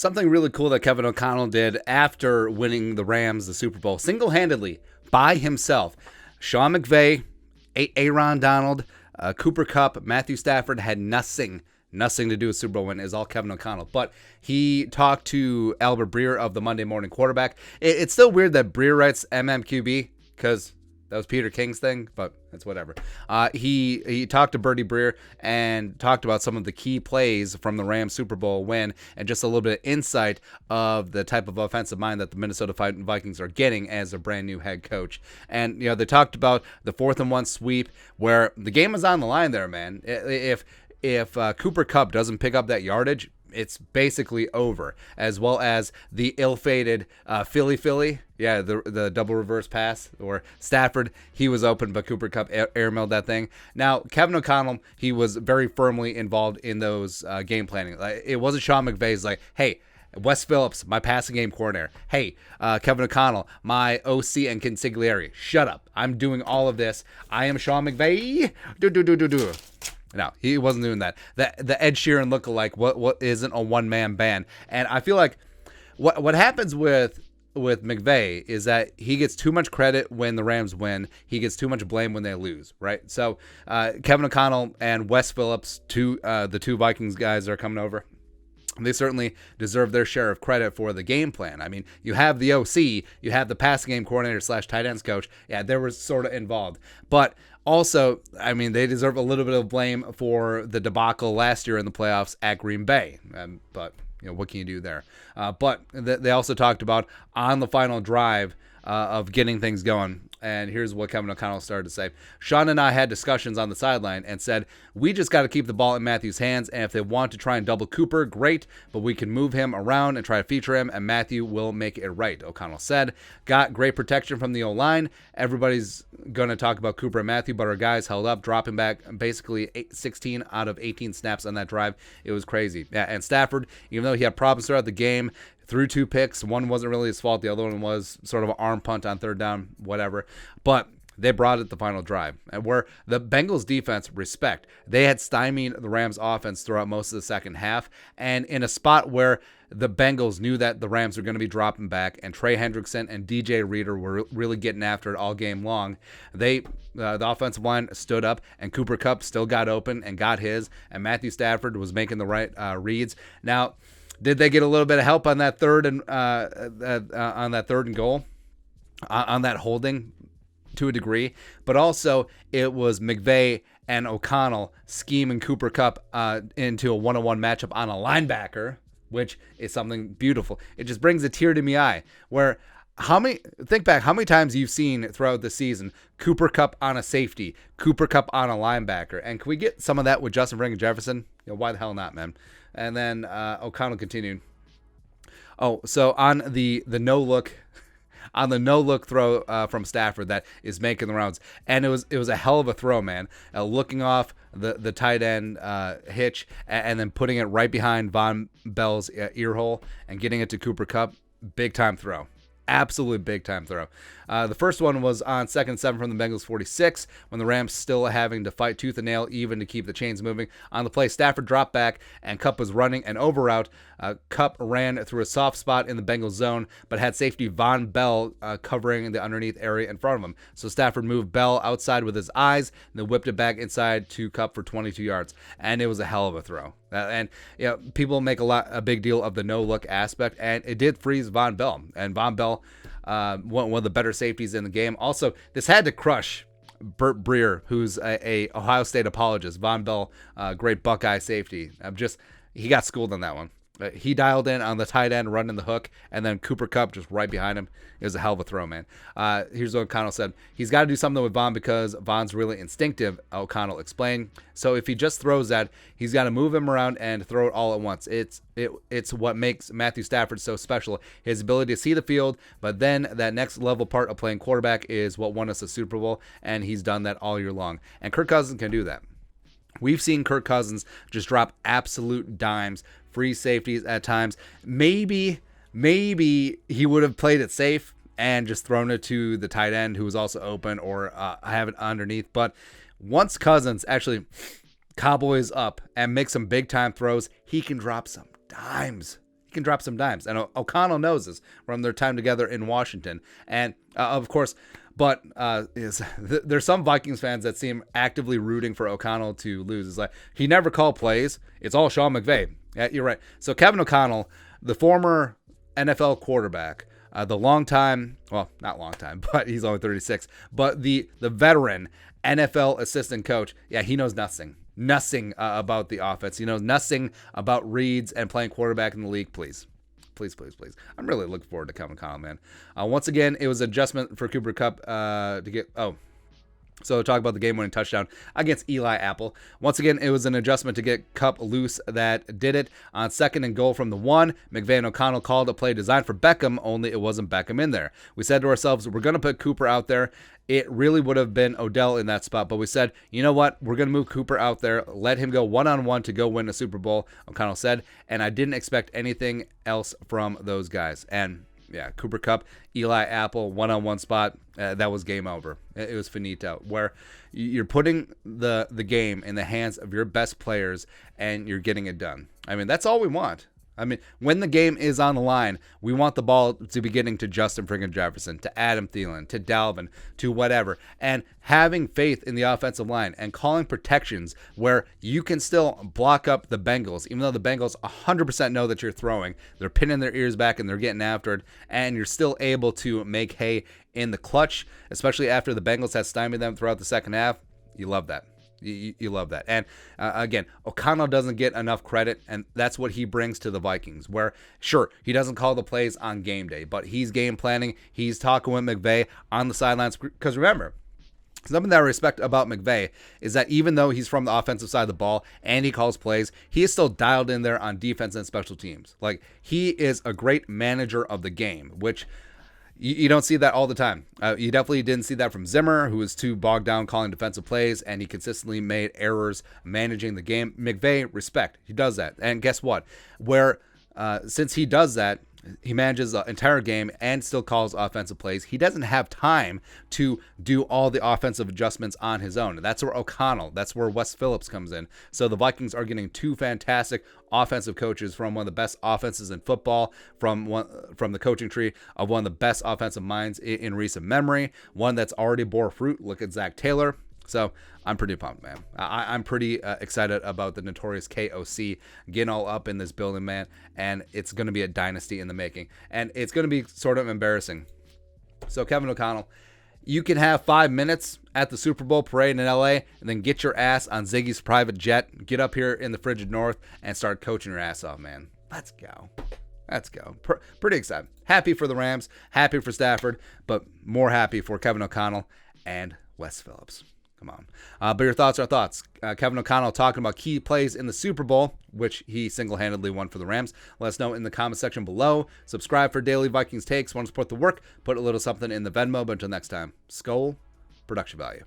Something really cool that Kevin O'Connell did after winning the Rams the Super Bowl single-handedly by himself. Sean McVay, Aaron Donald, Cooper Kupp, Matthew Stafford had nothing to do with Super Bowl win. Is all Kevin O'Connell. But he talked to Albert Breer of the Monday Morning Quarterback. It's still weird that Breer writes MMQB because that was Peter King's thing, but it's whatever. He talked to Bertie Breer and talked about some of the key plays from the Rams Super Bowl win and just a little bit of insight of the type of offensive mind that the Minnesota Vikings are getting as a brand new head coach. And, they talked about the 4th-and-1 sweep where the game is on the line there, man. If Cooper Kupp doesn't pick up that yardage, it's basically over, as well as the ill-fated Philly. Yeah, the double reverse pass, or Stafford, he was open, but Cooper Kupp airmailed that thing. Now, Kevin O'Connell, he was very firmly involved in those game planning. It wasn't Sean McVay's like, hey, Wes Phillips, my passing game coordinator. Hey, Kevin O'Connell, my OC and consigliere. Shut up. I'm doing all of this. I am Sean McVay. Do. No, he wasn't doing that. The Ed Sheeran lookalike, what isn't a one-man band. And I feel like what happens with McVay is that he gets too much credit when the Rams win. He gets too much blame when they lose, right? So Kevin O'Connell and Wes Phillips, the two Vikings guys that are coming over, they certainly deserve their share of credit for the game plan. I mean, you have the OC, you have the passing game coordinator / tight ends coach. Yeah, they were sort of involved. But also, I mean, they deserve a little bit of blame for the debacle last year in the playoffs at Green Bay. But, what can you do there? But they also talked about on the final drive of getting things going. And here's what Kevin O'Connell started to say. Sean and I had discussions on the sideline and said, we just got to keep the ball in Matthew's hands. And if they want to try and double Cooper, great. But we can move him around and try to feature him, and Matthew will make it right, O'Connell said. Got great protection from the O-line. Everybody's going to talk about Cooper and Matthew, but our guys held up, dropping back basically 16 out of 18 snaps on that drive. It was crazy. Yeah, and Stafford, even though he had problems throughout the game, threw 2 picks. One wasn't really his fault. The other one was sort of an arm punt on 3rd down, whatever. But they brought it the final drive, and where the Bengals defense, respect, they had stymied the Rams offense throughout most of the second half, and in a spot where the Bengals knew that the Rams were going to be dropping back, and Trey Hendrickson and DJ Reader were really getting after it all game long. The offensive line stood up, and Cooper Kupp still got open and got his, and Matthew Stafford was making the right reads. Now, did they get a little bit of help on that third and goal, on that holding to a degree? But also, it was McVay and O'Connell scheming Cooper Kupp into a 1-on-1 matchup on a linebacker, which is something beautiful. It just brings a tear to my eye. Think back how many times you've seen throughout the season Cooper Kupp on a safety, Cooper Kupp on a linebacker, and can we get some of that with Justin Ring and Jefferson? Why the hell not, man? And then O'Connell continued. Oh, so on the no look throw from Stafford that is making the rounds, and it was a hell of a throw, man. Looking off the tight end hitch and then putting it right behind Von Bell's ear hole and getting it to Cooper Kupp, big time throw. Absolutely big time throw. The first one was on 2nd and 7 from the Bengals 46 when the Rams still having to fight tooth and nail even to keep the chains moving. On the play, Stafford dropped back and Kupp was running an over route. Kupp ran through a soft spot in the Bengals zone but had safety Von Bell covering the underneath area in front of him. So Stafford moved Bell outside with his eyes and then whipped it back inside to Kupp for 22 yards. And it was a hell of a throw. People make a big deal of the no-look aspect, and it did freeze Von Bell. And Von Bell, one of the better safeties in the game. Also, this had to crush Burt Breer, who's a Ohio State apologist. Von Bell, great Buckeye safety. He got schooled on that one. He dialed in on the tight end, running the hook, and then Cooper Kupp just right behind him. It was a hell of a throw, man. Here's what O'Connell said. He's got to do something with Von because Von's really instinctive, O'Connell explained. So if he just throws that, he's got to move him around and throw it all at once. It's what makes Matthew Stafford so special. His ability to see the field, but then that next level part of playing quarterback is what won us a Super Bowl, and he's done that all year long. And Kirk Cousins can do that. We've seen Kirk Cousins just drop absolute dimes, free safeties at times. Maybe he would have played it safe and just thrown it to the tight end who was also open or have it underneath. But once Cousins actually cowboys up and makes some big time throws, he can drop some dimes. he can drop some dimes. And O'Connell knows this from their time together in Washington. And, of course, but there's some Vikings fans that seem actively rooting for O'Connell to lose. It's like, he never called plays. It's all Sean McVay. Yeah, you're right. So Kevin O'Connell, the former NFL quarterback, the long time, well, not long time, but he's only 36, but the veteran NFL assistant coach, yeah, he knows nothing about the offense. He knows nothing about reads and playing quarterback in the league. Please. I'm really looking forward to Kevin O'Connell, man. Once again, it was an adjustment for Cooper Kupp to get, so talk about the game-winning touchdown against Eli Apple. Once again, it was an adjustment to get Kupp loose that did it. On 2nd and goal from the 1, McVay and O'Connell called a play designed for Beckham, only it wasn't Beckham in there. We said to ourselves, we're going to put Cooper out there. It really would have been Odell in that spot, but we said, you know what? We're going to move Cooper out there, let him go one-on-one to go win a Super Bowl, O'Connell said, and I didn't expect anything else from those guys. And yeah, Cooper Kupp, Eli Apple, one-on-one spot, that was game over. It was finito, where you're putting the game in the hands of your best players and you're getting it done. I mean, that's all we want. I mean, when the game is on the line, we want the ball to be getting to Justin friggin' Jefferson, to Adam Thielen, to Dalvin, to whatever. And having faith in the offensive line and calling protections where you can still block up the Bengals, even though the Bengals 100% know that you're throwing. They're pinning their ears back and they're getting after it. And you're still able to make hay in the clutch, especially after the Bengals had stymied them throughout the second half. You love that. You love that. And again, O'Connell doesn't get enough credit, and that's what he brings to the Vikings, where, sure, he doesn't call the plays on game day, but he's game planning. He's talking with McVay on the sidelines. Because remember, something that I respect about McVay is that even though he's from the offensive side of the ball and he calls plays, he is still dialed in there on defense and special teams. Like, he is a great manager of the game, which you don't see that all the time. You definitely didn't see that from Zimmer, who was too bogged down calling defensive plays, and he consistently made errors managing the game. McVay, respect. He does that. And guess what? Since he does that, he manages the entire game and still calls offensive plays. He doesn't have time to do all the offensive adjustments on his own. That's where that's where Wes Phillips comes in. So the Vikings are getting two fantastic offensive coaches from one of the best offenses in football, from the coaching tree of one of the best offensive minds in recent memory, one that's already bore fruit. Look at Zach Taylor. So I'm pretty pumped, man. I'm pretty excited about the notorious KOC getting all up in this building, man. And it's going to be a dynasty in the making. And it's going to be sort of embarrassing. So Kevin O'Connell, you can have 5 minutes at the Super Bowl parade in LA and then get your ass on Ziggy's private jet, get up here in the frigid north and start coaching your ass off, man. Let's go. Pretty excited. Happy for the Rams, happy for Stafford, but more happy for Kevin O'Connell and Wes Phillips. Come on. But your thoughts are thoughts. Kevin O'Connell talking about key plays in the Super Bowl, which he single-handedly won for the Rams. Let us know in the comment section below. Subscribe for daily Vikings takes. Want to support the work? Put a little something in the Venmo. But until next time, Skol, production value.